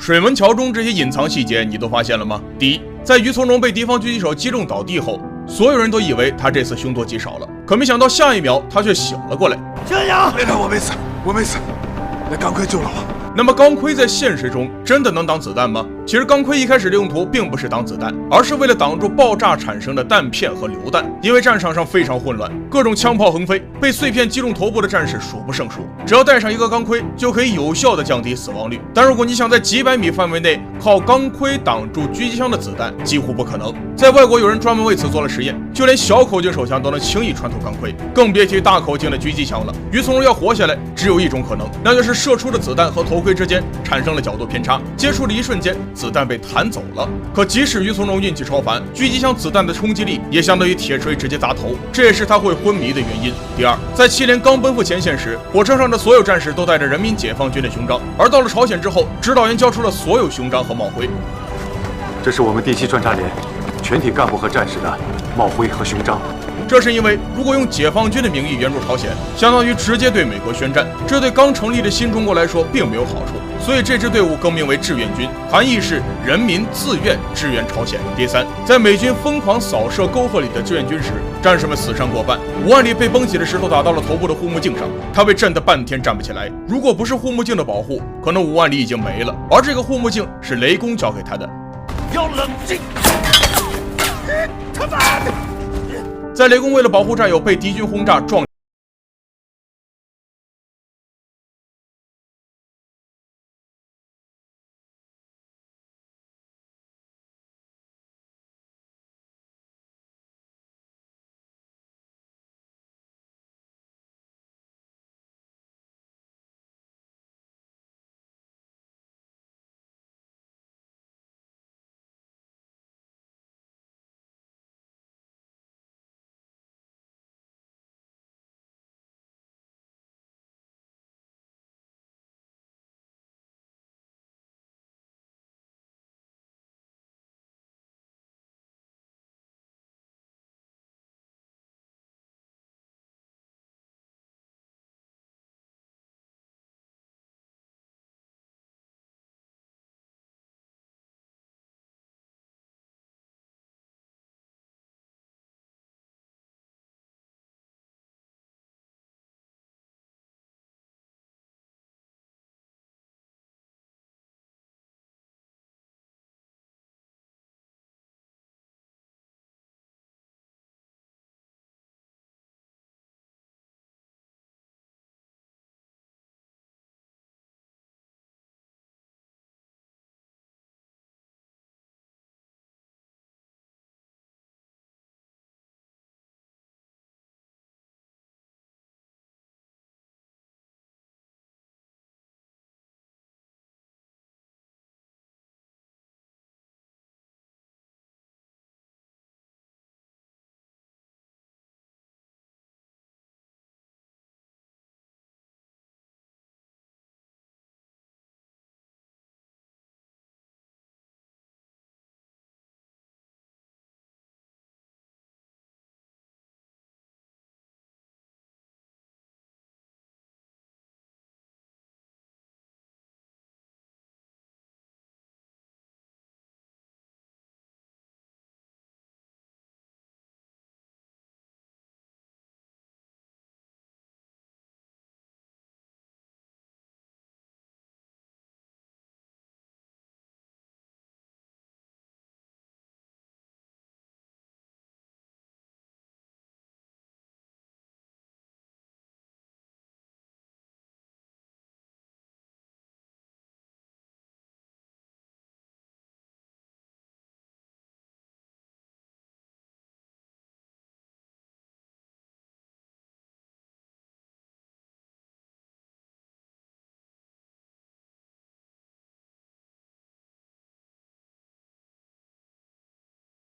水门桥中这些隐藏细节你都发现了吗？第一，在于从容被敌方狙击手击中倒地后，所有人都以为他这次凶多吉少了，可没想到下一秒他却醒了过来。这样，连长，我没死，我没死，那钢盔救了我。那么钢盔在现实中真的能挡子弹吗？其实钢盔一开始的用途并不是挡子弹，而是为了挡住爆炸产生的弹片和榴弹。因为战场上非常混乱，各种枪炮横飞，被碎片击中头部的战士数不胜数。只要戴上一个钢盔，就可以有效的降低死亡率。但如果你想在几百米范围内靠钢盔挡住狙击枪的子弹，几乎不可能。在外国有人专门为此做了实验，就连小口径手枪都能轻易穿透钢盔，更别提大口径的狙击枪了。于从容要活下来，只有一种可能，那就是射出的子弹和头盔之间产生了角度偏差，接触的一瞬间，子弹被弹走了。可即使于从容运气超凡，狙击枪子弹的冲击力也相当于铁锤直接砸头，这也是他会昏迷的原因。第二，在7连刚奔赴前线时，火车上的所有战士都带着人民解放军的勋章，而到了朝鲜之后，指导员交出了所有勋章和帽徽。这是我们第7专察连全体干部和战士的帽徽和勋章。这是因为，如果用解放军的名义援助朝鲜，相当于直接对美国宣战，这对刚成立的新中国来说并没有好处。所以这支队伍更名为志愿军，含义是人民自愿支援朝鲜。第三，在美军疯狂扫射沟壑里的志愿军时，战士们死伤过半。吴万里被崩起的石头打到了头部的护目镜上，他被震得半天站不起来。如果不是护目镜的保护，可能吴万里已经没了。而这个护目镜是雷公教给他的。要冷静！他妈的！在雷公为了保护战友被敌军轰炸撞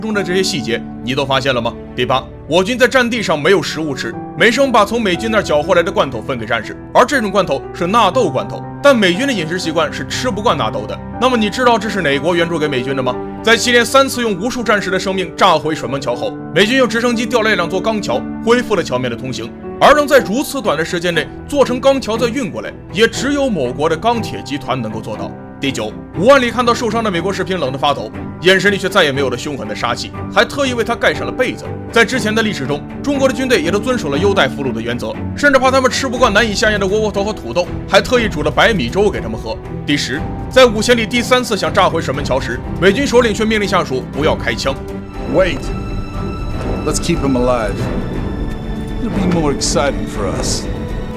中的这些细节你都发现了吗？第八，我军在战地上没有食物吃，美生把从美军那儿缴获来的罐头分给战士，而这种罐头是纳豆罐头，但美军的饮食习惯是吃不惯纳豆的。那么你知道这是哪国援助给美军的吗？在7连3次用无数战士的生命炸毁水门桥后，美军用直升机吊来2座钢桥，恢复了桥面的通行。而能在如此短的时间内做成钢桥再运过来，也只有某国的钢铁集团能够做到。第9，吴万里看到受伤的美国士兵冷得发抖，眼神里却再也没有了凶狠的杀气，还特意为他盖上了被子。在之前的历史中，中国的军队也都遵守了优待俘虏的原则，甚至怕他们吃不惯难以下咽的窝窝头和土豆，还特意煮了白米粥给他们喝。第10，在5000里第3次想炸毁水门桥时，美军首领却命令下属不要开枪。Wait. Let's keep him alive. It'll be more exciting for us.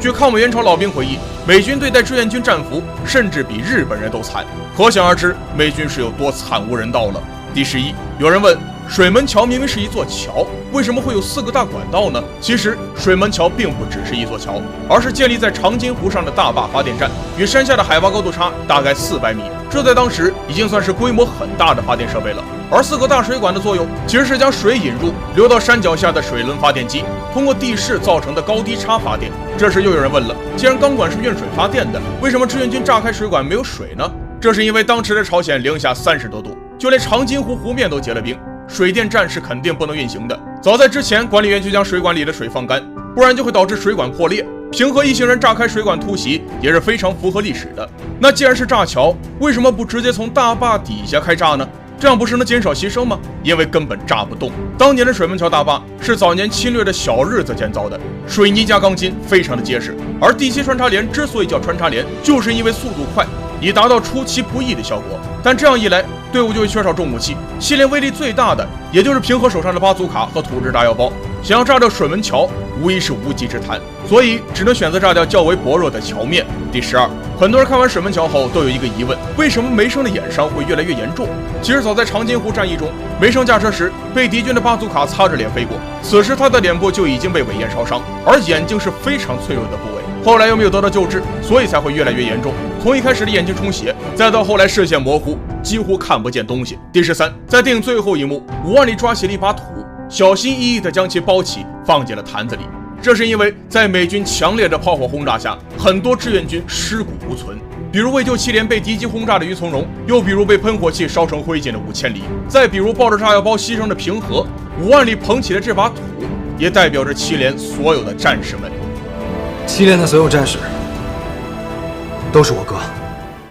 据抗美援朝老兵回忆，美军对待志愿军战俘甚至比日本人都惨，可想而知美军是有多惨无人道了。第11，有人问，水门桥明明是一座桥，为什么会有4个大管道呢？其实水门桥并不只是一座桥，而是建立在长津湖上的大坝发电站，与山下的海拔高度差大概400米，这在当时已经算是规模很大的发电设备了。而4个大水管的作用其实是将水引入流到山脚下的水轮发电机，通过地势造成的高低差发电。这时又有人问了，既然钢管是运水发电的，为什么志愿军炸开水管没有水呢？这是因为当时的朝鲜零下30多度，就连长津湖湖面都结了冰，水电站是肯定不能运行的。早在之前，管理员就将水管里的水放干，不然就会导致水管破裂。平和一行人炸开水管突袭也是非常符合历史的。那既然是炸桥，为什么不直接从大坝底下开炸呢？这样不是能减少牺牲吗？因为根本炸不动。当年的水门桥大坝是早年侵略的小日子建造的，水泥加钢筋，非常的结实。而第7穿插连之所以叫穿插连，就是因为速度快，以达到出其不意的效果。但这样一来，队伍就会缺少重武器，系列威力最大的也就是平和手上的巴祖卡和土制炸药包。想要炸掉水门桥，无疑是无稽之谈，所以只能选择炸掉较为薄弱的桥面。第12，很多人看完水门桥后都有一个疑问，为什么梅生的眼伤会越来越严重？其实早在长津湖战役中，梅生驾车时被敌军的巴祖卡擦着脸飞过，此时他的脸部就已经被尾焰烧伤，而眼睛是非常脆弱的部位。后来又没有得到救治，所以才会越来越严重。从一开始的眼睛充血，再到后来视线模糊，几乎看不见东西。第13，在电影最后一幕，吴万里抓起了一把土，小心翼翼地将其包起，放进了坛子里。这是因为在美军强烈的炮火轰炸下，很多志愿军尸骨无存，比如为救7连被敌机轰炸的于从容，又比如被喷火器烧成灰烬的5000里，再比如抱着炸药包牺牲的平和。吴万里捧起的这把土，也代表着7连所有的战士们。7连的所有战士都是我哥。